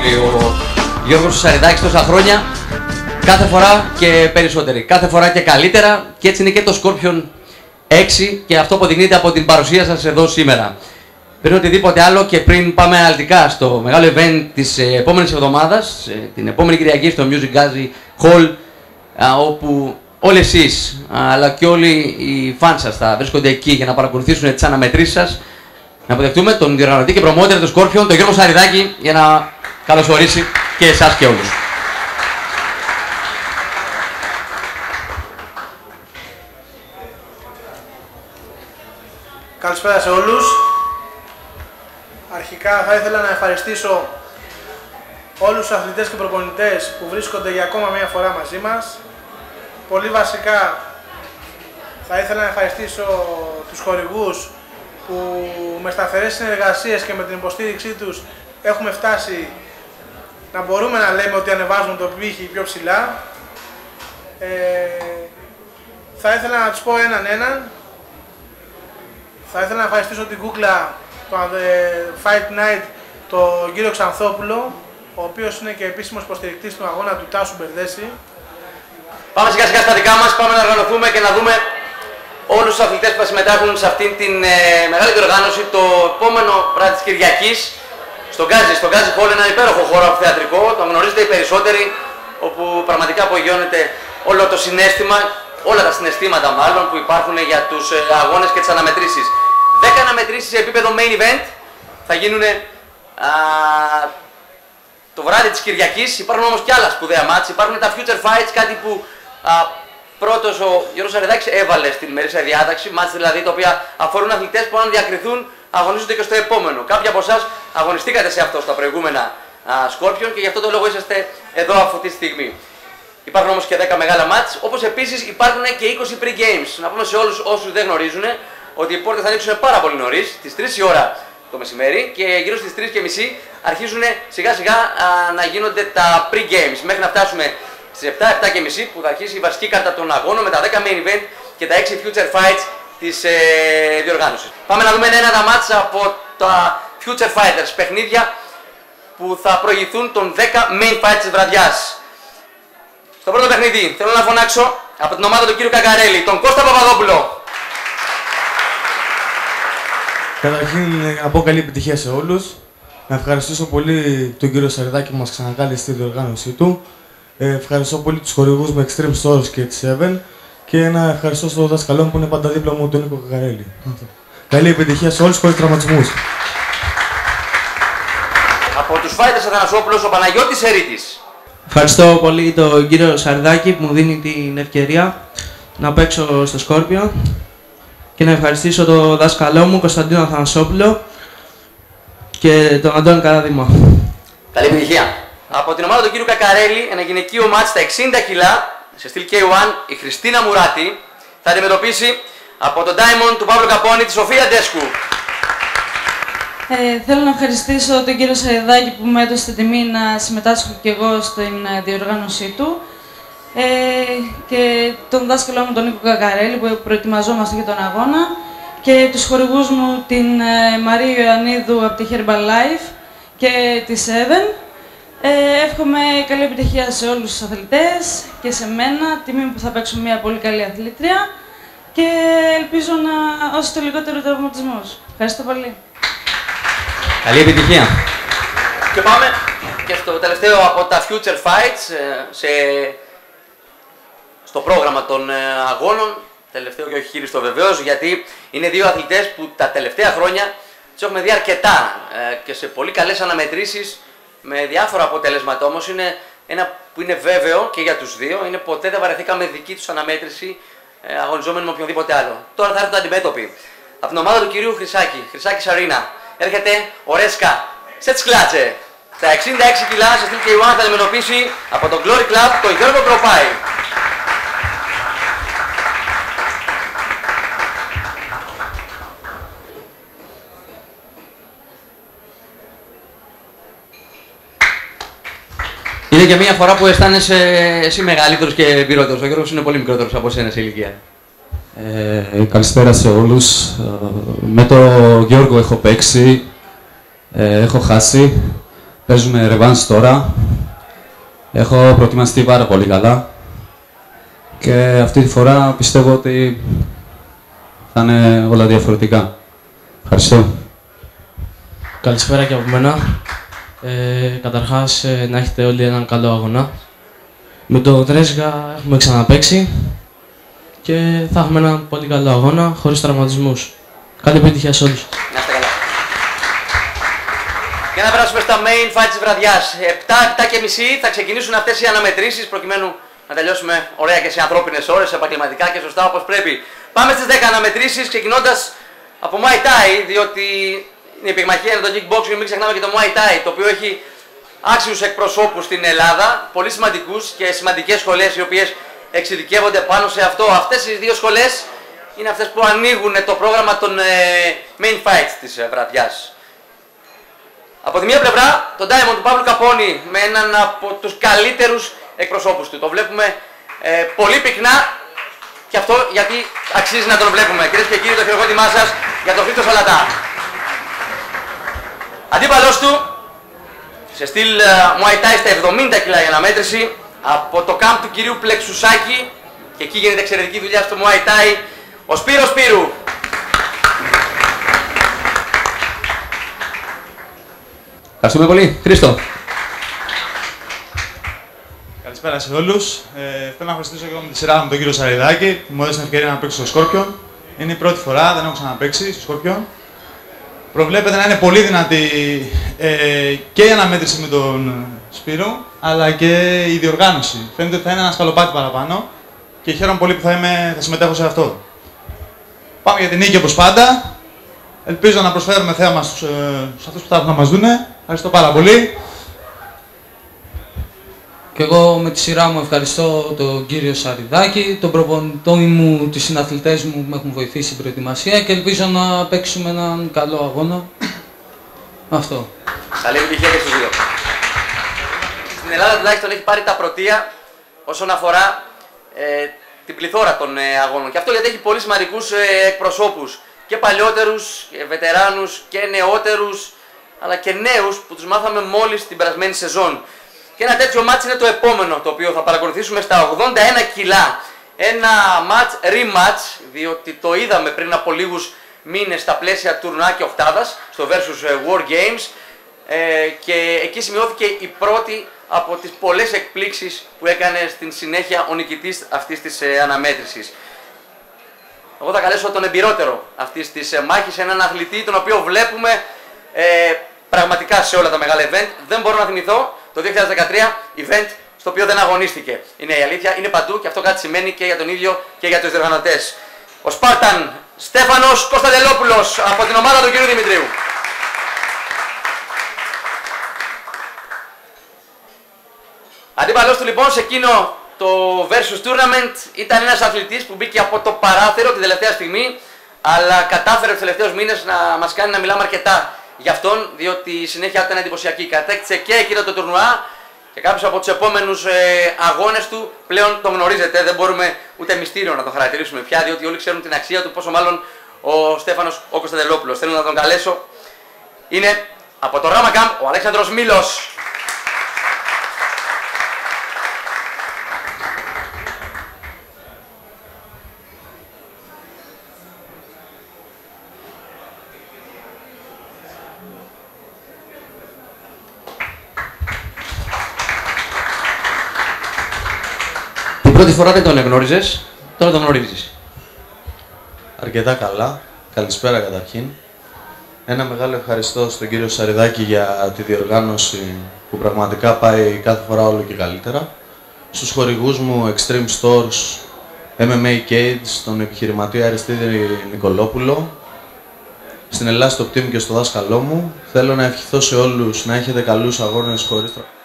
πολύ ο Γιώργος Σαριδάκης τόσα χρόνια. Κάθε φορά και περισσότεροι, κάθε φορά και καλύτερα, και έτσι είναι και το Scorpion 6 και αυτό αποδεικνύεται από την παρουσία σας εδώ σήμερα. Πριν οτιδήποτε άλλο και πριν πάμε αναλυτικά στο μεγάλο event της επόμενης εβδομάδας, την επόμενη Κυριακή στο Music Gazi Hall, όπου όλοι εσείς αλλά και όλοι οι fans σας θα βρίσκονται εκεί για να παρακολουθήσουν τις αναμετρήσεις σας, να αποδεχτούμε τον διοργανωτή και προμότερ του Scorpion, τον Γιώργο Σαριδάκη, για να καλωσορίσει και εσάς και όλους. Καλησπέρα σε όλους. Αρχικά θα ήθελα να ευχαριστήσω όλους τους αθλητές και προπονητές που βρίσκονται για ακόμα μια φορά μαζί μας. Πολύ βασικά θα ήθελα να ευχαριστήσω τους χορηγούς που με σταθερές συνεργασίες και με την υποστήριξή τους έχουμε φτάσει να μπορούμε να λέμε ότι ανεβάζουμε το πύχη πιο ψηλά. Θα ήθελα να τους πω έναν. Θα ήθελα να ευχαριστήσω την κούκλα, το Fight Night, τον κύριο Ξανθόπουλο, ο οποίος είναι και επίσημος υποστηρικτής του αγώνα του Τάσου Μπερδέση. Πάμε σιγά σιγά στα δικά μας, πάμε να οργανωθούμε και να δούμε όλους τους αθλητές που θα συμμετέχουν σε αυτήν την μεγάλη διοργάνωση το επόμενο βράδυ της Κυριακής στο Gazi Hall, ένα υπέροχο χώρο αμφιθεατρικό, το γνωρίζετε οι περισσότεροι, όπου πραγματικά απογειώνεται όλο το συναίσθημα, όλα τα συναισθήματα μάλλον που υπάρχουν για τους αγώνες και τις αναμετρήσεις. 10 αναμετρήσεις σε επίπεδο main event θα γίνουν το βράδυ της Κυριακής. Υπάρχουν όμως και άλλα σπουδαία μάτς, υπάρχουν τα Future Fights, κάτι που πρώτος ο Γιώργος Σαριδάκης έβαλε στην ημερήσια διάταξη, μάτς δηλαδή τα οποία αφορούν αθλητές που αν διακριθούν αγωνίζονται και στο επόμενο. Κάποιοι από εσάς αγωνιστήκατε σε αυτό στα προηγούμενα Scorpion και γι' αυτό το λόγο είσαστε εδώ αυτή τη στιγμή. Υπάρχουν όμως και 10 μεγάλα μάτς, όπως επίσης υπάρχουν και 20 pre-games. Να πούμε σε όλους όσους δεν γνωρίζουν ότι οι πόρτες θα ανοίξουν πάρα πολύ νωρίς, στις 3 η ώρα το μεσημέρι, και γύρω στις 3:30 αρχίζουν σιγά σιγά να γίνονται τα pre-games, μέχρι να φτάσουμε στις 7:30 που θα αρχίσει η βασική κάρτα των αγώνων με τα 10 main event και τα 6 future fights της διοργάνωσης. Πάμε να δούμε ένα μάτς από τα future fighters, παιχνίδια που θα προηγηθούν των 10 main fights της βραδιάς. Στο πρώτο παιχνίδι θέλω να φωνάξω από την ομάδα του κύριου Κακαρέλη, τον Κώστα Παπαδόπουλο. Καταρχήν να πω καλή επιτυχία σε όλους. Να ευχαριστήσω πολύ τον κύριο Σαριδάκη που μας ξανακάλεσε στη διοργάνωσή του. Ευχαριστώ πολύ τους χορηγούς με Extreme Stores και τη Seven. Και ένα ευχαριστώ στον δάσκαλό μου που είναι πάντα δίπλα μου, τον Νίκο Κακαρέλη. Καλή επιτυχία σε όλους χωρίς τραυματισμούς. Από τους fighters Αθανασόπουλος, ο Παναγιώτης Σερίτης. Ευχαριστώ πολύ τον κύριο Σαριδάκη που μου δίνει την ευκαιρία να παίξω στο Scorpion και να ευχαριστήσω τον δάσκαλό μου Κωνσταντίνο Αθανασόπουλο και τον Αντώνη Καραδήμα. Καλή επιτυχία. Από την ομάδα του κύριου Κακαρέλη, ένα γυναικείο μάτς στα 60 κιλά σε στυλ K1, η Χριστίνα Μουράτη θα αντιμετωπίσει από τον Diamond του Παύλου Καπώνη τη Σοφία Ντέσκου. Θέλω να ευχαριστήσω τον κύριο Σαριδάκη που μου έδωσε την τιμή να συμμετάσχω και εγώ στην διοργάνωσή του και τον δάσκαλό μου τον Νίκο Κακαρέλη που προετοιμαζόμαστε για τον αγώνα και τους χορηγούς μου την Μαρία Ιωαννίδου από τη Herbal Life και τη Seven. Εύχομαι καλή επιτυχία σε όλους τους αθλητές και σε μένα, τιμή που θα παίξω μια πολύ καλή αθλήτρια και ελπίζω να όσο το λιγότερο τραυματισμούς. Ευχαριστώ πολύ. Καλή επιτυχία. Και πάμε και στο τελευταίο από τα Future Fights στο πρόγραμμα των αγώνων. Τελευταίο και όχι χείριστο βεβαίως, γιατί είναι δύο αθλητές που τα τελευταία χρόνια τους έχουμε δει αρκετά και σε πολύ καλές αναμετρήσεις με διάφορα αποτελέσματα. Όμως είναι ένα που είναι βέβαιο και για τους δύο, είναι ποτέ δεν βαρεθήκαμε δική τους αναμέτρηση αγωνιζόμενοι με οποιονδήποτε άλλο. Τώρα θα έρθουν αντιμέτωποι από την ομάδα του κυρίου Χρυσάκη Σαρίνα. Έρχεται ο Ρέσκα Σετσκλάτσε. Στα 66 κιλά σε στυλ K1 θα αντιμετωπίσει από τον Glory Club τον Γιώργο Κροπάη. Είναι και μία φορά που αισθάνεσαι εσύ μεγαλύτερος και εμπειρότερος. Ο Γιώργος είναι πολύ μικρότερος από εσένα σε ηλικία. Καλησπέρα σε όλους. Με τον Γιώργο έχω παίξει, έχω χάσει. Παίζουμε ρεβάνς τώρα. Έχω προετοιμαστεί πάρα πολύ καλά. Και αυτή τη φορά πιστεύω ότι θα είναι όλα διαφορετικά. Ευχαριστώ. Καλησπέρα και από μένα. Καταρχάς, να έχετε όλοι έναν καλό αγώνα. Με το Τρέσγα έχουμε ξαναπαίξει και θα έχουμε έναν πολύ καλό αγώνα, χωρίς τραυματισμούς. Καλή επιτυχία σε όλους. Να είστε καλά. Για να περάσουμε στα main fight της βραδιάς. 7 και μισή θα ξεκινήσουν αυτές οι αναμετρήσεις προκειμένου να τελειώσουμε ωραία και σε ανθρώπινες ώρες, επαγγελματικά και σωστά όπως πρέπει. Πάμε στις 10 αναμετρήσεις ξεκινώντας από Muay Thai, διότι η επιμαχία είναι το kickboxing, μην ξεχνάμε και το Muay Thai, το οποίο έχει άξιους εκπροσώπους στην Ελλάδα, πολύ σημαντικούς και σημαντικές σχολές οι οποίες εξειδικεύονται πάνω σε αυτό. Αυτές οι δύο σχολές είναι αυτές που ανοίγουν το πρόγραμμα των main fights της βραδιάς. Από τη μία πλευρά, τον Diamond του Παύλου Καπώνη με έναν από τους καλύτερους εκπροσώπους του. Το βλέπουμε πολύ πυκνά και αυτό γιατί αξίζει να τον βλέπουμε. Κυρίες και κύριοι, το χειροκρότημά σας για τον Χρήστο Σαλατά. Αντίπαλος του, σε στυλ Muay Thai στα 70 κιλά για αναμέτρηση, από το κάμπ του κυρίου Πλεξουσάκη, και εκεί γίνεται εξαιρετική δουλειά στο Muay Thai, ο Σπύρος Σπύρου. Ευχαριστούμε πολύ. Χρήστο. Καλησπέρα σε όλους. Θέλω να ευχαριστήσω και εγώ με τη σειρά μου τον κύριο Σαριδάκη που μου έδωσε την ευκαιρία να παίξω στο Scorpion. Είναι η πρώτη φορά, δεν έχω ξαναπαίξει στο Scorpion. Προβλέπεται να είναι πολύ δυνατή και η αναμέτρηση με τον Σπύρο, αλλά και η διοργάνωση. Φαίνεται ότι θα είναι ένα σκαλοπάτι παραπάνω και χαίρομαι πολύ που θα συμμετέχω σε αυτό. Πάμε για την νίκη όπως πάντα. Ελπίζω να προσφέρουμε θέαμα στους αυτούς που θα έρθουν να μας δούνε. Ευχαριστώ πάρα πολύ. Και εγώ με τη σειρά μου ευχαριστώ τον κύριο Σαριδάκη, τον προπονητό μου, τους συναθλητές μου που με έχουν βοηθήσει στην προετοιμασία και ελπίζω να παίξουμε έναν καλό αγώνα. Αυτό. Καλή επιτυχία και στους δύο. Στην Ελλάδα τουλάχιστον έχει πάρει τα πρωτεία όσον αφορά την πληθώρα των αγώνων. Και αυτό γιατί έχει πολύ σημαντικούς εκπροσώπους. Και παλιότερους, και βετεράνους, και νεότερους, αλλά και νέους που τους μάθαμε μόλις την περασμένη σεζόν. Και ένα τέτοιο μάτς είναι το επόμενο, το οποίο θα παρακολουθήσουμε στα 81 κιλά. Ένα μάτς rematch, διότι το είδαμε πριν από λίγους μήνες στα πλαίσια τουρνουά και οκτάδας, στο Versus War Games, και εκεί σημειώθηκε η πρώτη από τις πολλές εκπλήξεις που έκανε στην συνέχεια ο νικητής αυτής της αναμέτρησης. Εγώ θα καλέσω τον εμπειρότερο αυτής της μάχης, έναν αθλητή τον οποίο βλέπουμε πραγματικά σε όλα τα μεγάλα event. Δεν μπορώ να θυμηθώ το 2013 event στο οποίο δεν αγωνίστηκε. Είναι η αλήθεια, είναι παντού και αυτό κάτι σημαίνει και για τον ίδιο και για τους διοργανωτές. Ο Σπάρταν Στέφανος Κωνσταντελόπουλος από την ομάδα του κ. Δημητρίου. Αντίπαλος του λοιπόν σε εκείνο το Versus Tournament ήταν ένας αθλητής που μπήκε από το παράθυρο την τελευταία στιγμή, αλλά κατάφερε τους τελευταίους μήνες να μας κάνει να μιλάμε αρκετά για αυτόν, διότι η συνέχεια ήταν εντυπωσιακή. Κατέκτησε και εκείνο το τουρνουά και κάποιους από τους επόμενους αγώνες του πλέον τον γνωρίζετε. Δεν μπορούμε ούτε μυστήριο να τον χαρακτηρίσουμε πια, διότι όλοι ξέρουν την αξία του, πόσο μάλλον ο Στέφανος ο Κωνσταντελόπουλος. Θέλω να τον καλέσω. Είναι από το Rama Camp ο Αλέξανδρος Μήλος. Πρώτη φορά δεν τον εγνώριζες, τώρα τον γνωρίζεις. Αρκετά καλά. Καλησπέρα καταρχήν. Ένα μεγάλο ευχαριστώ στον κύριο Σαριδάκη για τη διοργάνωση που πραγματικά πάει κάθε φορά όλο και καλύτερα. Στους χορηγούς μου Extreme Stores, MMA Cage, τον επιχειρηματία Αριστίδη Νικολόπουλο, στην Ελλάδα στο Team και στο δάσκαλό μου. Θέλω να ευχηθώ σε όλους να έχετε καλούς αγώνες χωρίς τραυματισμούς.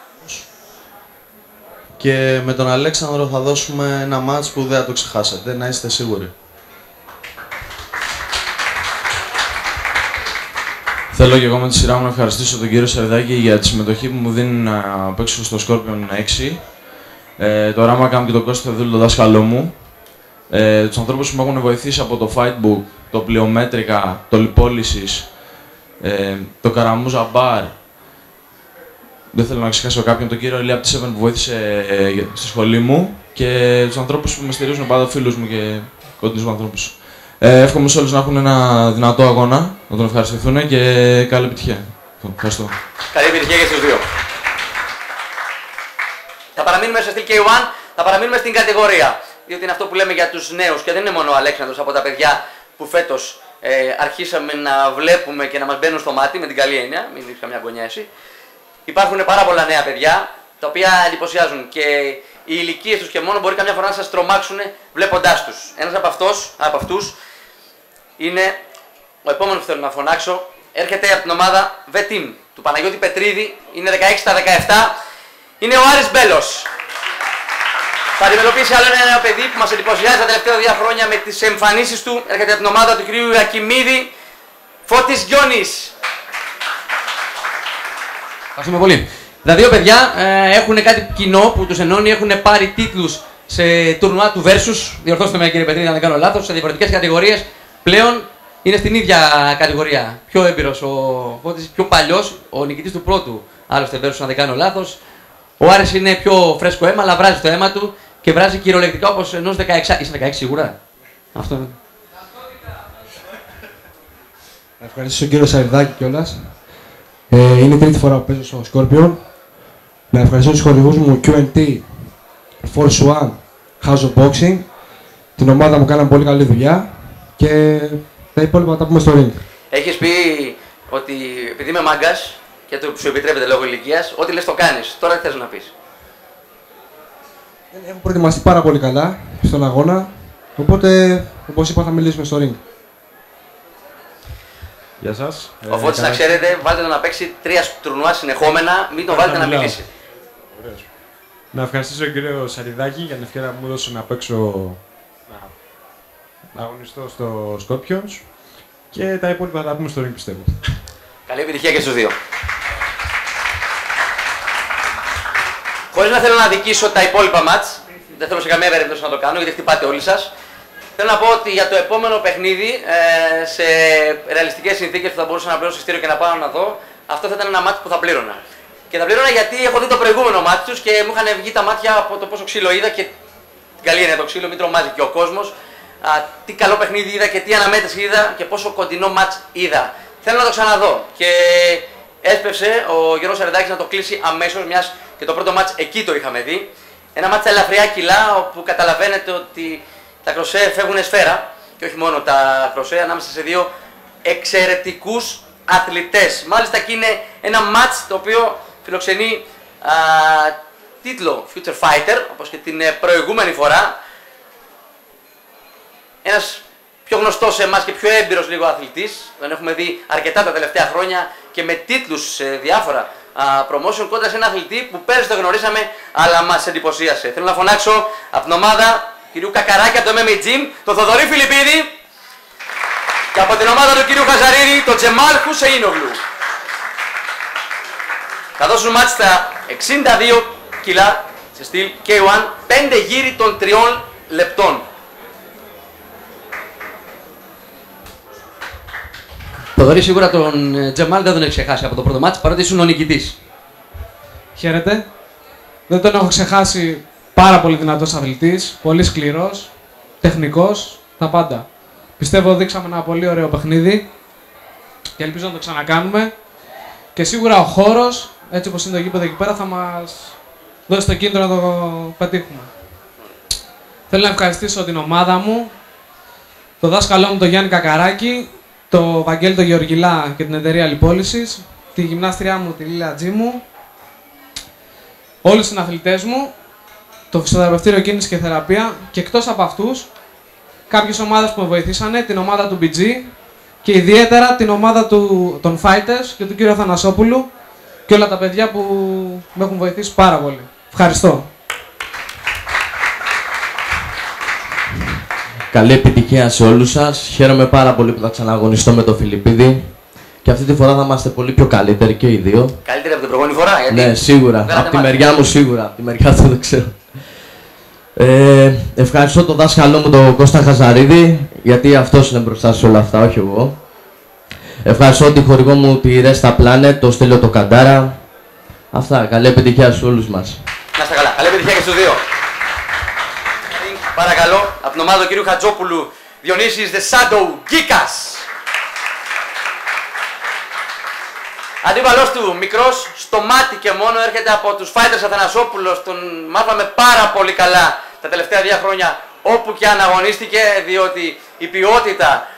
Και με τον Αλέξανδρο θα δώσουμε ένα μάτς που δεν θα το ξεχάσετε, να είστε σίγουροι. Θέλω και εγώ με τη σειρά μου να ευχαριστήσω τον κύριο Σαριδάκη για τη συμμετοχή που μου δίνει να παίξω στο Scorpion 6. Το Rama Camp και τον Κώστα Θεοδούλου, τον δάσκαλό μου. Τους ανθρώπους που με έχουν βοηθήσει από το Fightbook, το Πλειομέτρικα, το Λιπόλυσης, το Καραμούζα Bar δεν θέλω να ξεχάσω κάποιον, τον κύριο Ηλία από τη 7 που βοήθησε στη σχολή μου και τους ανθρώπους που με στηρίζουν πάντα, φίλους μου και κοντινούς μου ανθρώπους. Εύχομαι σε όλους να έχουν ένα δυνατό αγώνα, να τον ευχαριστηθούν και καλή επιτυχία. Ευχαριστώ. Καλή επιτυχία και στους δύο. Θα παραμείνουμε σε στυλ K1, θα παραμείνουμε στην κατηγορία. Διότι είναι αυτό που λέμε για τους νέους και δεν είναι μόνο ο Αλέξανδρος από τα παιδιά που φέτος αρχίσαμε να βλέπουμε και να μας μπαίνουν στο μάτι με την καλή έννοια, μην δείξει καμιά γωνιά εσύ. Υπάρχουν πάρα πολλά νέα παιδιά τα οποία εντυπωσιάζουν και οι ηλικίες τους και μόνο μπορεί καμιά φορά να σας τρομάξουν βλέποντάς τους. Ένας από αυτούς είναι ο επόμενος που θέλω να φωνάξω. Έρχεται από την ομάδα V-Team του Παναγιώτη Πετρίδη, είναι 16 στα 17, είναι ο Άρης Μπέλος. Θα αντιμετωπίσει άλλο ένα νέο παιδί που μας εντυπωσιάζει τα τελευταία 2 χρόνια με τις εμφανίσεις του. Έρχεται από την ομάδα του κ. Ιακημίδη, Φώτης Γιώνης. Ευχαριστούμε πολύ. Τα δύο παιδιά έχουν κάτι κοινό που τους ενώνει, έχουν πάρει τίτλους σε τουρνουά του Versus. Διορθώστε με κύριε Πετρίδη αν δεν κάνω λάθος, σε διαφορετικές κατηγορίες. Πλέον είναι στην ίδια κατηγορία. Πιο έμπειρος ο Φώτης, πιο παλιός, ο νικητής του πρώτου άλλωστε Versus αν δεν κάνω λάθος. Ο Άρης είναι πιο φρέσκο αίμα, αλλά βράζει το αίμα του και βράζει κυριολεκτικά όπως ενός 16. Είσαι 16 σίγουρα. Αυτό είναι. Να ευχαριστήσω τον κύριο Σαριδάκη κιόλας. Είναι η τρίτη φορά που παίζω στο Scorpion. Να ευχαριστήσω τους χορηγούς μου QNT, Force One, House of Boxing. Την ομάδα μου κάνανε πολύ καλή δουλειά και τα υπόλοιπα θα τα πούμε στο ring. Έχεις πει ότι επειδή είμαι μάγκας και το σου επιτρέπεται λόγω ηλικίας, ό,τι λες το κάνεις. Τώρα τι θες να πεις? Έχω προετοιμαστεί πάρα πολύ καλά στον αγώνα, οπότε όπως είπα θα μιλήσουμε στο ring. Γεια σας. Ο Φώτης να ξέρετε, βάλτε τον να παίξει 3 τουρνουά συνεχόμενα, μην τον βάλετε να μιλήσει. Ωραίος. Να ευχαριστήσω τον κύριο Σαριδάκη για την ευκαιρία που μου έδωσε να παίξω, να αγωνιστώ στο Scorpions και τα υπόλοιπα θα τα πούμε στο ring πιστεύω. Καλή επιτυχία και στους δύο. Χωρίς να θέλω να δικήσω τα υπόλοιπα μάτς, δεν θέλω σε καμία περίπτωση να το κάνω γιατί χτυπάτε όλοι σας. Θέλω να πω ότι για το επόμενο παιχνίδι, σε ρεαλιστικές συνθήκες που θα μπορούσα να πληρώσω ειστήριο και να πάω να δω, αυτό θα ήταν ένα μάτι που θα πλήρωνα. Και θα πλήρωνα γιατί έχω δει το προηγούμενο μάτι τους και μου είχαν βγει τα μάτια από το πόσο ξύλο είδα και την καλή είναι το ξύλο, μην τρομάζει και ο κόσμος. Τι καλό παιχνίδι είδα και τι αναμέτρηση είδα και πόσο κοντινό μάτς είδα. Θέλω να το ξαναδώ και έσπευσε ο Γιώργος Σαριδάκης να το κλείσει αμέσως, μιας και το πρώτο μάτς εκεί το είχαμε δει. Ένα μάτς στα ελαφριά κιλά όπου καταλαβαίνετε ότι τα κροσέ φεύγουν σφαίρα και όχι μόνο τα κροσέ ανάμεσα σε δύο εξαιρετικούς αθλητές. Μάλιστα και είναι ένα μάτς το οποίο φιλοξενεί τίτλο Future Fighter όπως και την προηγούμενη φορά. Ένας πιο γνωστός σε εμάς και πιο έμπειρος λίγο αθλητής, τον έχουμε δει αρκετά τα τελευταία χρόνια και με τίτλους σε διάφορα promotion κόντρα σε ένα αθλητή που πέρυσι το γνωρίσαμε αλλά μας εντυπωσίασε. Θέλω να φωνάξω από την ομάδα κυρίου Κακαράκη από το MMA Gym, τον Θοδωρή Φιλιππίδη και από την ομάδα του κυρίου Χαζαρίδη, τον Τζεμάλ Χουσεϊνογλου. Θα δώσουν μάτς στα 62 κιλά σε στυλ K1, 5 γύρι των 3 λεπτών. Θοδωρή, σίγουρα τον Τζεμάλ δεν τον έχει ξεχάσει από το πρώτο μάτς, παρότι ήσουν ο νικητής. Χαίρετε. Δεν τον έχω ξεχάσει. Πάρα πολύ δυνατός αθλητής, πολύ σκληρός, τεχνικός, τα πάντα. Πιστεύω δείξαμε ένα πολύ ωραίο παιχνίδι και ελπίζω να το ξανακάνουμε. Και σίγουρα ο χώρος, έτσι όπως είναι το γήπεδο εκεί πέρα, θα μας δώσει το κίνητρο να το πετύχουμε. Θέλω να ευχαριστήσω την ομάδα μου, τον δάσκαλό μου τον Γιάννη Κακαράκη, τον Βαγγέλη τον Γεωργιλά και την εταιρεία Λιπόλησης, τη γυμνάστριά μου τη Λίλα Τζίμου, όλους τους συναθλητές μου, το φυσιοθεραπευτήριο κίνηση και θεραπεία και εκτός από αυτούς κάποιες ομάδες που με βοηθήσανε, την ομάδα του BG και ιδιαίτερα την ομάδα των Fighters και του κύριο Θανασόπουλου και όλα τα παιδιά που με έχουν βοηθήσει πάρα πολύ. Ευχαριστώ. Καλή επιτυχία σε όλους σας. Χαίρομαι πάρα πολύ που θα ξαναγωνιστώ με τον Φιλιππίδη. Και αυτή τη φορά θα είμαστε πολύ πιο καλύτεροι και οι δύο. Καλύτερη από την προηγούμενη φορά, γιατί... Ναι, σίγουρα. Από τη μεριά μου σίγουρα. Από τη μεριά του δεν ξέρω. Ευχαριστώ τον δάσκαλό μου τον Κώστα Χαζαρίδη, γιατί αυτός είναι μπροστά σε όλα αυτά, όχι εγώ. Ευχαριστώ τη χορηγό μου τη Resta Planet, τον Στέλιο το Καντάρα, Αυτά. Καλή επιτυχία σε όλους μας. Να είστε καλά. Καλή επιτυχία και στους δύο. Παρακαλώ, από την ομάδα του κυρίου Χατζόπουλου, Διονύσης The Shadow Γκίκας. Αντίπαλός του, μικρός στο μάτι και μόνο, έρχεται από τους Fighters Αθανασόπουλος. Τον μάθαμε πάρα πολύ καλά τα τελευταία 2 χρόνια, όπου και αν αγωνίστηκε, διότι η ποιότητα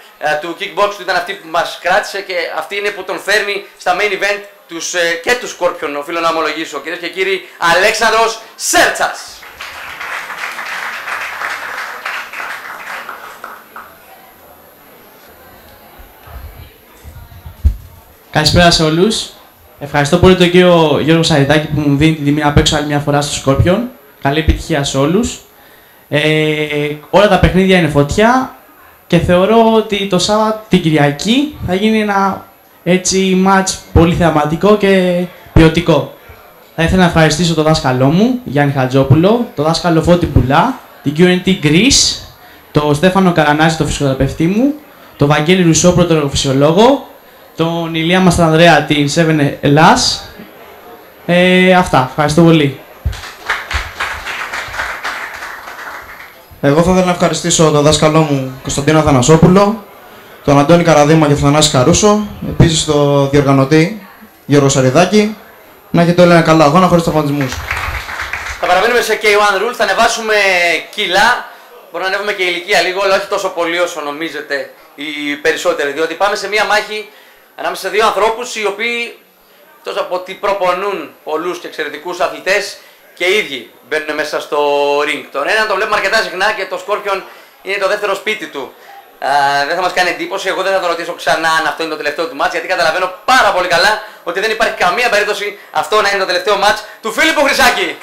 του kickbox του ήταν αυτή που μας κράτησε και αυτή είναι που τον φέρνει στα main event και του Scorpion, οφείλω να ομολογήσω. Κυρίες και κύριοι, Αλέξανδρος Σέρτσας. Καλησπέρα σε όλους. Ευχαριστώ πολύ τον κύριο Γιώργο Σαριδάκη που μου δίνει την τιμή να παίξω άλλη μια φορά στο Scorpion. Καλή επιτυχία σε όλους. Όλα τα παιχνίδια είναι φωτιά και θεωρώ ότι το Σάββατο την Κυριακή θα γίνει ένα έτσι match πολύ θεαματικό και ποιοτικό. Θα ήθελα να ευχαριστήσω τον δάσκαλό μου, Γιάννη Χατζόπουλο, τον δάσκαλο Φώτη Πουλά, την QNT Greece, τον Στέφανο Καρανάζη, τον φυσικοθεραπευτή μου, τον Βαγγέλη Ρουσό, πρωτοφυσιολόγο, τον Ηλία Μαστανδρέα, την 7 Ελλάς. Αυτά. Ευχαριστώ πολύ. Εγώ θα ήθελα να ευχαριστήσω τον δάσκαλό μου Κωνσταντίνο Αθανασόπουλο, τον Αντώνη Καραδήμα και τον Θανάση Καρούσο, επίσης τον διοργανωτή Γιώργο Σαριδάκη. Να έχετε όλοι ένα καλό αγώνα χωρίς τραυματισμούς. Θα παραμείνουμε σε K1 Rules, θα ανεβάσουμε κιλά. Μπορούμε να ανέβουμε και ηλικία λίγο, αλλά όχι τόσο πολύ όσο νομίζετε οι περισσότεροι. Διότι πάμε σε μία μάχη ανάμεσα σε 2 ανθρώπους οι οποίοι, τόσο από ότι προπονούν πολλούς και εξαιρετικούς αθλητές, και οι ίδιοι μπαίνουν μέσα στο ring. Τον έναν τον βλέπουμε αρκετά συχνά και το Scorpion είναι το δεύτερο σπίτι του. Δεν θα μας κάνει εντύπωση, εγώ δεν θα τον ρωτήσω ξανά αν αυτό είναι το τελευταίο του μάτς, γιατί καταλαβαίνω πάρα πολύ καλά ότι δεν υπάρχει καμία περίπτωση αυτό να είναι το τελευταίο μάτς του Φίλιππου Χρυσάκη.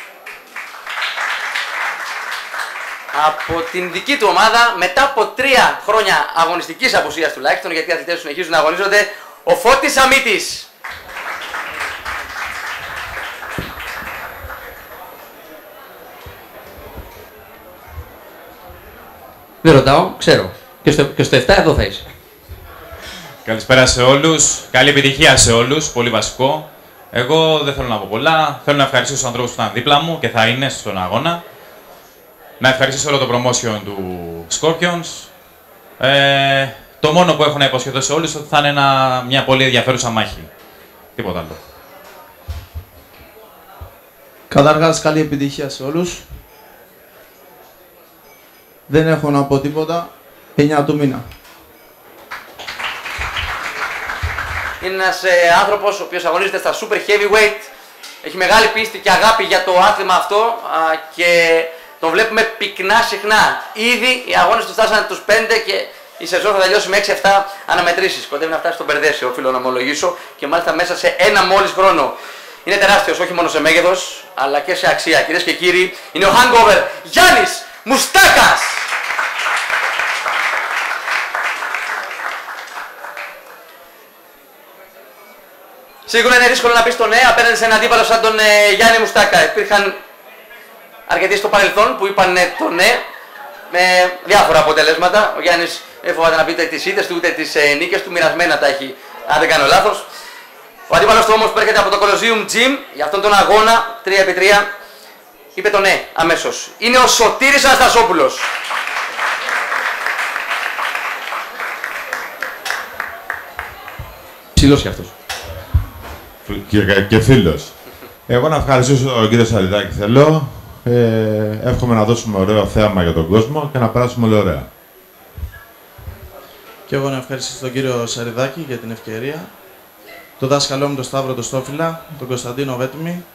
Από την δική του ομάδα, μετά από 3 χρόνια αγωνιστικής απουσίας τουλάχιστον, γιατί οι αθλητές συνεχίζουν να αγωνίζονται, ο Φώτης Αμίτης. Δεν ρωτάω, ξέρω. Και στο 7 εδώ θα είσαι. Καλησπέρα σε όλους. Καλή επιτυχία σε όλους. Πολύ βασικό. Εγώ δεν θέλω να πω πολλά. Θέλω να ευχαριστήσω τους ανθρώπους που ήταν δίπλα μου και θα είναι στον αγώνα. Να ευχαριστήσω όλο το promotion του Scorpions. Το μόνο που έχω να υποσχεθώ σε όλους είναι ότι θα είναι μια πολύ ενδιαφέρουσα μάχη. Τίποτα άλλο. Καταρχάς, καλή επιτυχία σε όλους. Δεν έχω να πω τίποτα. 9 του μήνα. Είναι ένας άνθρωπος ο οποίος αγωνίζεται στα super heavyweight. Έχει μεγάλη πίστη και αγάπη για το άθλημα αυτό και τον βλέπουμε πυκνά συχνά. Ήδη οι αγώνες του φτάσανε τους 5 και η σεζόν θα τελειώσει με 6-7 αναμετρήσεις. Κοντεύει να φτάσει στον Περδέσιο, οφείλω να ομολογήσω, και μάλιστα μέσα σε ένα μόλις χρόνο. Είναι τεράστιος, όχι μόνο σε μέγεθος, αλλά και σε αξία. Κυρίες και κύριοι, είναι ο Hangover Γιάννης Μουστάκας! Σίγουρα είναι δύσκολο να πεις το ναι απέναντι σε έναν αντίπαλο σαν τον Γιάννη Μουστάκα. Υπήρχαν αρκετοί στο παρελθόν που είπαν το ναι με διάφορα αποτελέσματα. Ο Γιάννης δεν φοβάται να πει ούτε τις ήττες του ούτε τις νίκες του, μοιρασμένα τα έχει, αν δεν κάνω λάθος. Ο αντίπαλος του όμως που έρχεται από το Colosseum Gym για αυτόν τον αγώνα 3x3 είπε το ναι αμέσως. Είναι ο Σωτήρης Αναστασόπουλος. Ψηλός κι αυτός. Και φίλος. Εγώ να ευχαριστήσω τον κύριο Σαριδάκη θέλω. Εύχομαι να δώσουμε ωραίο θέαμα για τον κόσμο και να περάσουμε όλοι ωραία. Και εγώ να ευχαριστήσω τον κύριο Σαριδάκη για την ευκαιρία. Τον δάσκαλό μου τον Σταύρο τον Στόφυλλα, τον Κωνσταντίνο Βέτμη,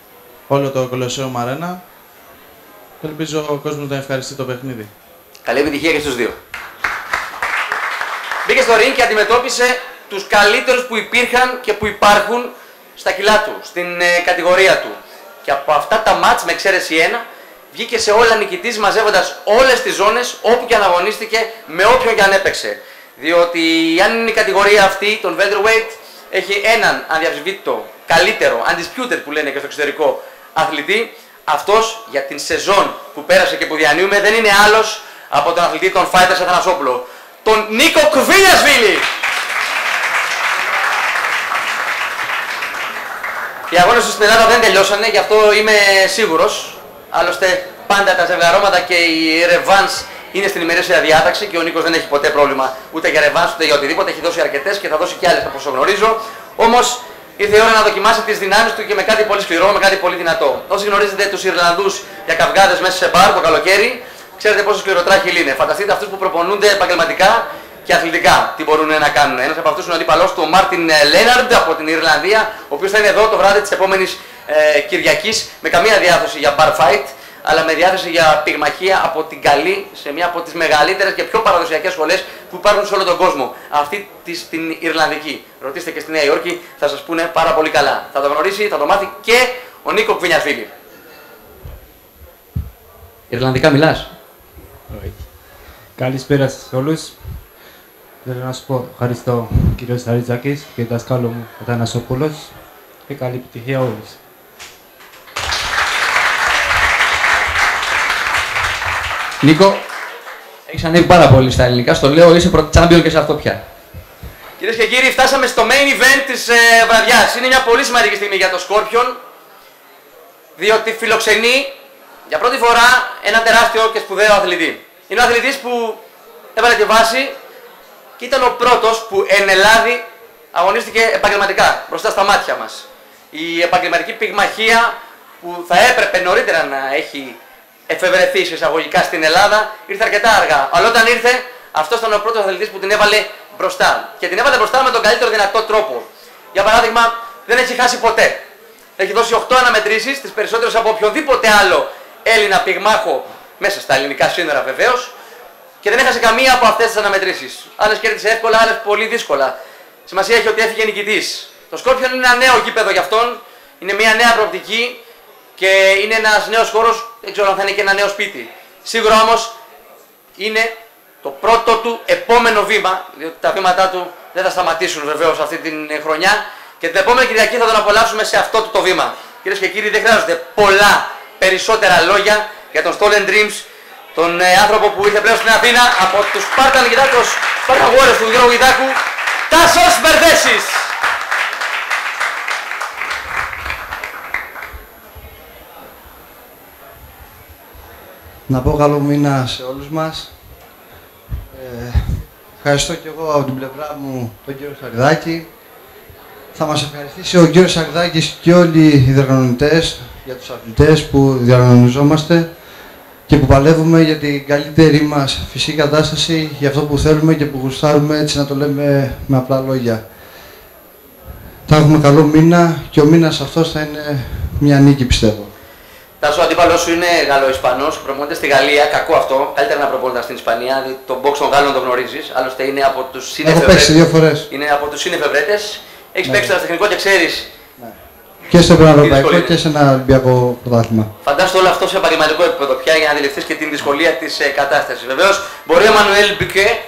όλο το Colosseum Arena. Ελπίζω ο κόσμος να ευχαριστεί το παιχνίδι. Καλή επιτυχία και στους δύο. Μπήκε στο ring και αντιμετώπισε τους καλύτερους που υπήρχαν και που υπάρχουν στα κιλά του, στην κατηγορία του. Και από αυτά τα μάτς με εξαίρεση 1, βγήκε σε όλα νικητής μαζεύοντας όλες τις ζώνες όπου και αν αγωνίστηκε, με όποιον και αν έπαιξε. Διότι αν είναι η κατηγορία αυτή, τον welterweight, έχει έναν αδιαμφισβήτητο, καλύτερο, undisputed που λένε και στο εξωτερικό, αθλητή. Αυτός για την σεζόν που πέρασε και που διανύουμε δεν είναι άλλος από τον αθλητή των Fighters Αθανασόπουλο, τον Νίκο Κβίλιασβίλη. Οι αγώνες στην Ελλάδα δεν τελειώσανε, γι' αυτό είμαι σίγουρος. Άλλωστε, πάντα τα ζευγαρώματα και η ρεβάνς είναι στην ημερήσια διάταξη και ο Νίκος δεν έχει ποτέ πρόβλημα ούτε για ρεβάνς ούτε για οτιδήποτε. Έχει δώσει αρκετές και θα δώσει κι άλλες από όσο γνωρίζω. Όμως ήρθε η ώρα να δοκιμάσει τις δυνάμεις του και με κάτι πολύ σκληρό, με κάτι πολύ δυνατό. Όσοι γνωρίζετε τους Ιρλανδούς για καυγάδες μέσα σε μπαρ το καλοκαίρι, ξέρετε πόσο σκληροτράχυλοι είναι. Φανταστείτε αυτούς που προπονούνται επαγγελματικά και αθλητικά τι μπορούν να κάνουν. Ένας από αυτούς είναι ο αντίπαλός του, ο Μάρτιν Λέναρντ από την Ιρλανδία, ο οποίος θα είναι εδώ το βράδυ της επόμενης Κυριακής με καμία διάθεση για bar fight, αλλά με διάθεση για πυγμαχία από την καλή σε μια από τις μεγαλύτερες και πιο παραδοσιακές σχολές που υπάρχουν σε όλο τον κόσμο. Αυτή την Ιρλανδική. Ρωτήστε και στη Νέα Υόρκη, θα σας πούνε πάρα πολύ καλά. Θα το γνωρίσει, θα το μάθει και ο Νίκο Κβινιασβίλη. Ιρλανδικά μιλάς? Όχι. Καλησπέρα σε όλους. Θέλω να σου πω ευχαριστώ κύριο Σαριτζάκης και δάσκαλο μου Αθανασόπουλος και καλή επιτυχία όλους. Νίκο, έχεις ανέβει πάρα πολύ στα ελληνικά, στο λέω, είσαι champion και σε αυτό πια. Κυρίες και κύριοι, φτάσαμε στο main event της βραδιάς. Είναι μια πολύ σημαντική στιγμή για το Scorpion, διότι φιλοξενεί για πρώτη φορά ένα τεράστιο και σπουδαίο αθλητή. Είναι ο αθλητής που έβαλε τη βάση και ήταν ο πρώτος που εν Ελλάδη αγωνίστηκε επαγγελματικά, μπροστά στα μάτια μας. Η επαγγελματική πυγμαχία που θα έπρεπε νωρίτερα να έχει εφευρεθεί εισαγωγικά στην Ελλάδα, ήρθε αρκετά αργά. Αλλά όταν ήρθε, αυτός ήταν ο πρώτος αθλητής που την έβαλε μπροστά. Και την έβαλε μπροστά με τον καλύτερο δυνατό τρόπο. Για παράδειγμα, δεν έχει χάσει ποτέ. Έχει δώσει 8 αναμετρήσεις, τις περισσότερες από οποιοδήποτε άλλο Έλληνα πυγμάχο μέσα στα ελληνικά σύνορα βεβαίως, και δεν έχασε καμία από αυτές τις αναμετρήσεις. Άλλες κέρδισε εύκολα, άλλες πολύ δύσκολα. Σημασία έχει ότι έφυγε νικητής. Το Scorpion είναι ένα νέο γήπεδο για αυτόν, είναι μια νέα προοπτική και είναι ένας νέος χώρος, δεν ξέρω αν θα είναι και ένα νέο σπίτι. Σίγουρα όμως είναι το πρώτο του επόμενο βήμα, διότι τα βήματά του δεν θα σταματήσουν βεβαίως αυτή την χρονιά και την επόμενη Κυριακή θα τον απολαύσουμε σε αυτό το βήμα. Κυρίες και κύριοι, δεν χρειάζονται πολλά περισσότερα λόγια για τον Stolen Dreams, τον άνθρωπο που ήρθε πλέον στην Αθήνα από τους Spartan Warriors του Γιώργου Ιδάκου, Τάσος Μπερδέσης. Να πω καλό μήνα σε όλους μας. Ευχαριστώ και εγώ από την πλευρά μου τον κύριο Σαριδάκη. Θα μας ευχαριστήσει ο κύριος Σαριδάκης και όλοι οι διοργανωτές για τους αθλητές που διοργανωζόμαστε και που παλεύουμε για την καλύτερη μας φυσική κατάσταση, για αυτό που θέλουμε και που γουστάρουμε, έτσι να το λέμε με απλά λόγια. Θα έχουμε καλό μήνα και ο μήνας αυτός θα είναι μια νίκη, πιστεύω. Τάσο, ο αντίπαλος σου είναι Γαλλο-Ισπανός, προπονείται στη Γαλλία. Κακό αυτό. Καλύτερα να προπονείται στην Ισπανία. Δηλαδή, τον box των Γάλλων τον γνωρίζεις. Άλλωστε είναι από τους συνεφευρέτες. Έχω παίξει 2 φορές. Είναι από τους συνεφευρέτες. Έχεις παίξει το τεχνικό και ξέρεις. Και στο Πανευρωπαϊκό και σε ένα Ολυμπιακό πρωτάθλημα. Φαντάζομαι όλο αυτό σε επαγγελματικό επίπεδο πια για να αντιληφθείς και την δυσκολία της κατάστασης. Βεβαίως, μπορεί ο Μανουέλ Μπικέ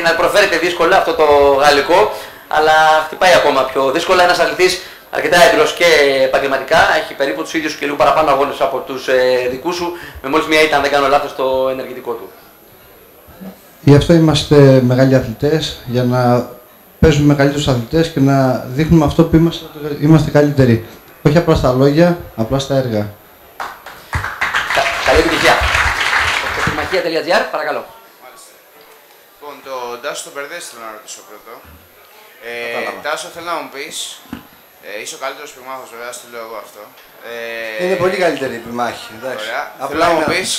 να προφέρεται δύσκολα αυτό το γαλλικό, αλλά χτυπάει ακόμα πιο δύσκολα. Ένας αθλητής αρκετά έμπειρος και επαγγελματικά, έχει περίπου τους ίδιους και λίγο παραπάνω αγώνες από τους δικούς σου, με μόλις μία ήταν, αν δεν κάνω λάθος, στο ενεργητικό του. Γι' αυτό είμαστε μεγάλοι αθλητές, για να παίζουμε με καλύτερους αθλητές και να δείχνουμε αυτό που είμαστε καλύτεροι. Όχι απλά στα λόγια, απλά στα έργα. Καλή επιτυχία. Πυγμαχία.gr, παρακαλώ. Λοιπόν, τον Τάσο τον Μπερδέση θέλω να ρωτήσω πρώτο. Τάσο, θέλω να μου πεις, είσαι ο καλύτερος πυγμάχος βέβαια, στο λέω εγώ αυτό. Είναι πολύ καλύτερη η πυγμάχη, εντάξει. Ωραία. Θέλω να μου πεις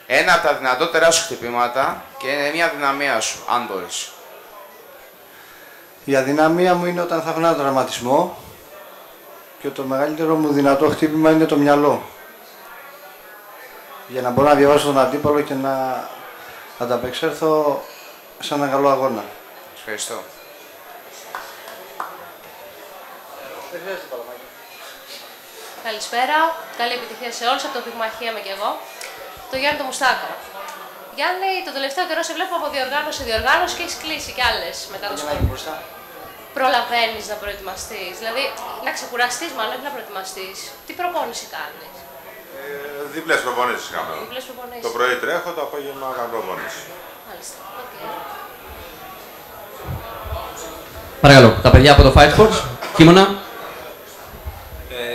ένα από τα δυνατότερά σου χτυπήματα και μια δυναμία σου, αν μπορείς. Η αδυναμία μου είναι όταν θα έχω έναν τραυματισμό και το μεγαλύτερο μου δυνατό χτύπημα είναι το μυαλό. Για να μπορώ να διαβάσω τον αντίπαλο και να ανταπεξέλθω σε έναν καλό αγώνα. Ευχαριστώ. Καλησπέρα, καλή επιτυχία σε όλους, από το Πυγμαχία είμαι και εγώ. Το Γιάννη το Μουστάκα. Γιάννη, τον τελευταίο καιρό σε βλέπω από διοργάνωση σε διοργάνωση και έχεις κλείσει κι άλλες μετά το Scorpion. Προλαβαίνεις να προετοιμαστείς, δηλαδή να ξεκουραστείς μάλλον, όχι να προετοιμαστείς. Τι προπόνηση κάνεις? Δίπλες προπονήσεις κάνω. Δίπλες προπονήσεις. Το πρωί τρέχω, το απόγευμα κάνω προπονήσεις. Μάλιστα, οκ. Παρακαλώ, τα παιδιά από το Fight Sports, Κίμωνα.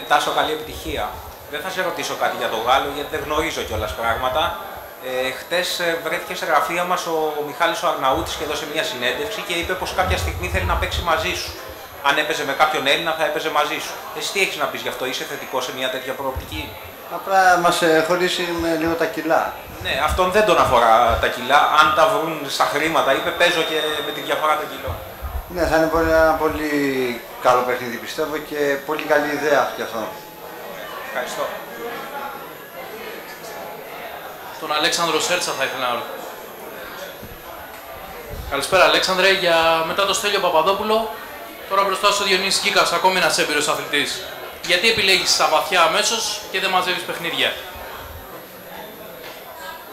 Τάσο, καλή επιτυχία. Δεν θα σε ρωτήσω κάτι για τον Γάλλο, γιατί δεν γνωρίζω κιόλας πράγματα. Χτες βρέθηκε σε γραφεία μας ο Μιχάλης ο Αρναούτης και έδωσε μια συνέντευξη και είπε πως κάποια στιγμή θέλει να παίξει μαζί σου. Αν έπαιζε με κάποιον Έλληνα, θα έπαιζε μαζί σου. Εσύ τι έχεις να πεις γι' αυτό, είσαι θετικό σε μια τέτοια προοπτική? Απλά μας χωρίσει με λίγο τα κιλά. Ναι, αυτόν δεν τον αφορά τα κιλά. Αν τα βρουν στα χρήματα, είπε παίζω και με τη διαφορά των κιλών. Ναι, θα είναι ένα πολύ καλό παιχνίδι πιστεύω και πολύ καλή ιδέα γι' αυτό. Ευχαριστώ. Τον Αλέξανδρο Σέρτσα θα ήθελα να ρωτήσω. Καλησπέρα Αλέξανδρε, μετά το Στέλιο Παπαδόπουλο, τώρα μπροστά σου ο Διονύσης Κίκας, ακόμη ένας έμπειρος αθλητής. Γιατί επιλέγεις τα βαθιά αμέσως και δεν μαζεύεις παιχνίδια?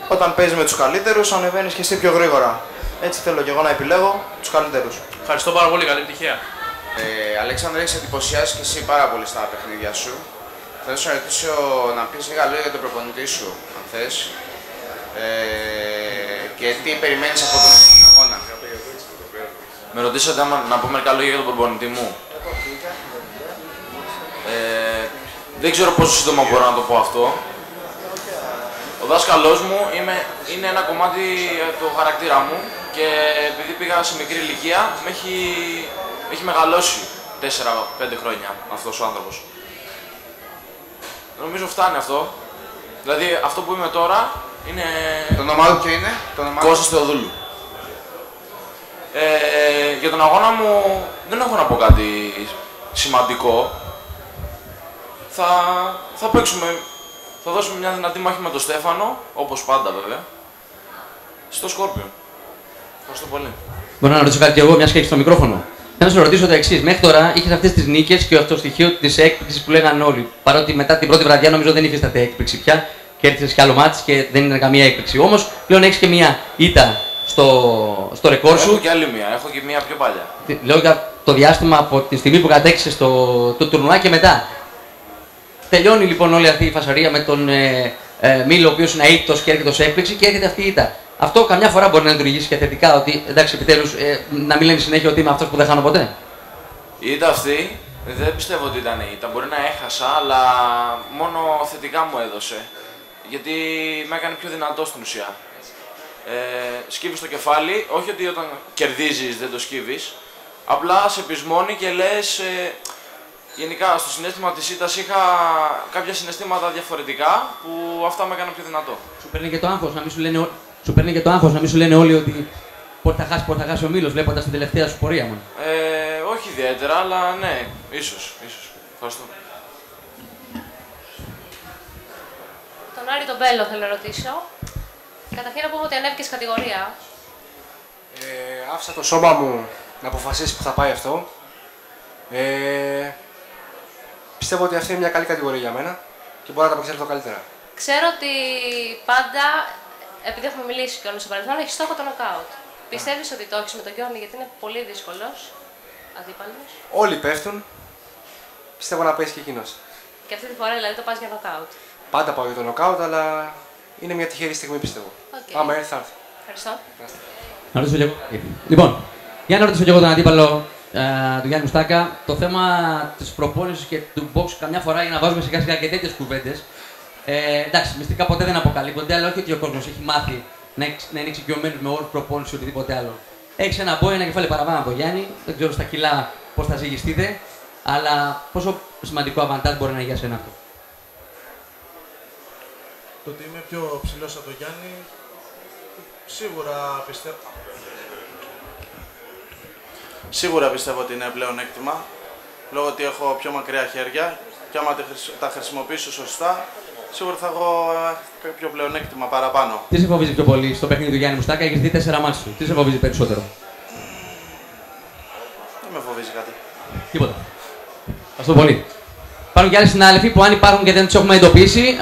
Όταν παίζεις με τους καλύτερους, ανεβαίνεις και εσύ πιο γρήγορα. Έτσι θέλω και εγώ να επιλέγω τους καλύτερους. Ευχαριστώ πάρα πολύ, καλή επιτυχία. Αλέξανδρε, έχεις εντυπωσιάσει και εσύ πάρα πολύ στα παιχνίδια σου. Θα ήθελα να ρωτήσω να πεις λίγα λόγια για τον προπονητή σου, αν θες. Και τι περιμένεις από τον αγώνα. Με ρωτήσατε να πω μερικά λόγια για τον προπονητή μου. Δεν ξέρω πόσο σύντομα μπορώ να το πω αυτό. Ο δάσκαλός μου είναι ένα κομμάτι του χαρακτήρα μου και επειδή πήγα σε μικρή ηλικία, με έχει μεγαλώσει 4-5 χρόνια αυτός ο άνθρωπος. Νομίζω φτάνει αυτό. Δηλαδή αυτό που είμαι τώρα είναι... Το όνομά του ποιο είναι? Κώστας Θεοδούλου. Για τον αγώνα μου δεν έχω να πω κάτι σημαντικό. Θα παίξουμε, θα δώσουμε μια δυνατή μάχη με τον Στέφανο, όπως πάντα βέβαια, στο Σκόρπιο. Ευχαριστώ πολύ. Μπορώ να ρωτήσω κάτι κι εγώ, μιας και έχεις το μικρόφωνο? Θέλω να σε ρωτήσω το εξής. Μέχρι τώρα είχες αυτές τις νίκες και το στοιχείο της έκπληξης που λέγανε όλοι. Παρότι μετά την πρώτη βραδιά νομίζω δεν υφίσταται έκπληξη πια και έρθεις κι άλλο μάτς και δεν ήταν καμία έκπληξη. Όμως πλέον έχεις και μια ήττα στο ρεκόρ σου. Έχω και άλλη μία, έχω και μία πιο παλιά. Λέω για το διάστημα από τη στιγμή που κατέξεις το τουρνουά και μετά. Τελειώνει λοιπόν όλη αυτή η φασαρία με τον Μίλο, ο οποίος είναι αείπτος και έρχεται ως έκπληξη και έρχεται αυτή η ήττα. Αυτό καμιά φορά μπορεί να λειτουργήσει και θετικά, ότι εντάξει, επιτέλους να μην λένε συνέχεια ότι είμαι αυτός που δεν χάνω ποτέ. Η ήττα αυτή δεν πιστεύω ότι ήταν ήττα. Μπορεί να έχασα, αλλά μόνο θετικά μου έδωσε. Γιατί με έκανε πιο δυνατό στην ουσία. Σκύβεις το κεφάλι, όχι ότι όταν κερδίζεις δεν το σκύβεις. Απλά σε πεισμώνει και λες. Γενικά στο συναίσθημα της ήττας είχα κάποια συναισθήματα διαφορετικά που αυτά με έκαναν πιο δυνατό. Σου παίρνει και το άγχος να μην σου λένε, όλοι ότι πότε θα χάσει ο Μήλος βλέποντας την τελευταία σου πορεία μου. Όχι ιδιαίτερα, αλλά ναι, ίσως. Ευχαριστώ. Τον Άρη τον Μπέλο θέλω να ρωτήσω. Καταρχήν να πούμε ότι ανέβηκες κατηγορία. Άφησα το σώμα μου να αποφασίσει που θα πάει αυτό. Πιστεύω ότι αυτή είναι μια καλή κατηγορία για μένα και μπορώ να τα απεξέλθω καλύτερα. Ξέρω ότι πάντα, επειδή έχουμε μιλήσει και όλους στο παρελθόν, έχεις στόχο το νοκάουτ. Πιστεύεις ότι το έχεις με τον Γιόνι γιατί είναι πολύ δύσκολος αντίπαλος? Όλοι πέφτουν. Πιστεύω να πέσει και εκείνος. Και αυτή τη φορά δηλαδή το πας για νοκάουτ. Πάντα πάω για το νοκάουτ, αλλά είναι μια τυχερή στιγμή πιστεύω. Okay. Άμα έρθει θα έρθει. Ευχαριστώ. Να ρωτήσω κι εγώ. Λοιπόν, για να ρωτήσω κι εγώ τον αντίπαλο του Γιάννη Μουστάκα, το θέμα της προπόνησης και του box καμιά φορά για να βάζουμε σιγά σιγά και τέτοιες κουβέντες. Εντάξει, μυστικά ποτέ δεν αποκαλύπτονται, αλλά όχι ότι ο κόσμος έχει μάθει να είναι εξοικειωμένος με όρους προπόνηση ή οτιδήποτε άλλο. Έχεις ένα μπόι, ένα κεφάλι παραπάνω από τον Γιάννη, δεν ξέρω στα κιλά πώς θα ζυγιστείτε, αλλά πόσο σημαντικό αβαντάζ μπορεί να είναι για σένα αυτό? Το ότι είμαι πιο ψηλός από τον Γιάννη, σίγουρα πιστεύω ότι είναι πλεονέκτημα, λόγω ότι έχω πιο μακριά χέρια και άμα τα χρησιμοποιήσω σωστά, σίγουρα θα έχω πιο πλεονέκτημα παραπάνω. Τι σε φοβίζει πιο πολύ στο παιχνίδι του Γιάννη Μουστάκα? Έχεις δει 4 μάτς του. Τι σε φοβίζει περισσότερο? Δεν με φοβίζει κάτι. Τίποτα. Ευχαριστώ πολύ. Υπάρχουν και άλλοι συνάδελφοι που αν υπάρχουν και δεν τους έχουμε εντοπίσει.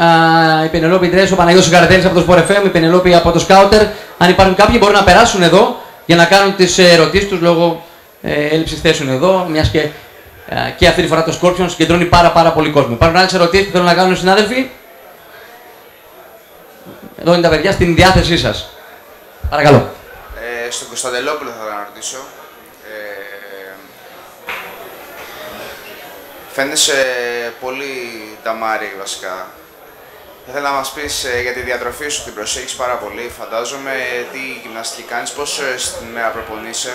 Η Πενελόπη Ντρέσο, ο Παναγιώτης Καρατέλης από το Sport FM, η Πενελόπη από το Σκάουτερ. Αν υπάρχουν κάποιοι μπορούν να περάσουν εδώ για να κάνουν τις ερωτήσεις τους λόγω έλλειψης θέσεων εδώ, μιας και αυτή τη φορά το Scorpion συγκεντρώνει πάρα πολύ κόσμο. Υπάρχουν άλλες ερωτήσεις που θέλουν να κάνουν οι συνάδελφοι? Εδώ είναι τα παιδιά στην διάθεσή σας. Παρακαλώ. Στον Κωνσταντελόπουλο θα ρωτήσω. Φαίνεσαι πολύ νταμάρι βασικά. Θα ήθελα να μας πεις για τη διατροφή σου, την προσέχεις πάρα πολύ, φαντάζομαι, τι γυμναστική κάνεις, πόσο στην μέρα προπονείσαι.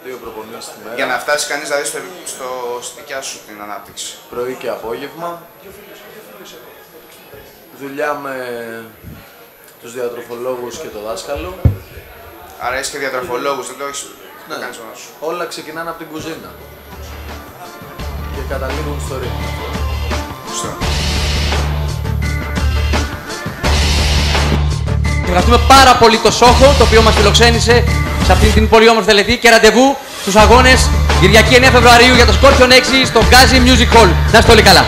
2 προπονήσεις τη μέρα. Για να φτάσει κανείς δηλαδή στη δικιά σου την ανάπτυξη. Πρωί και απόγευμα. Δουλειά με τους διατροφολόγους και το δάσκαλο. Άρα είσαι και διατροφολόγος, δεν το έχεις Ναι. κάνεις μόνος σου. Όλα ξεκινάνε από την κουζίνα. Και καταλήγουν στο ρύθμο. Ευχαριστούμε πάρα πολύ το Σόχο, το οποίο μας φιλοξένησε σε αυτήν την πολύ όμορφη τελετή και ραντεβού στους αγώνες Κυριακή 9 Φεβρουαρίου για το Scorpion 6 στο Gazi Music Hall. Να είστε όλοι καλά.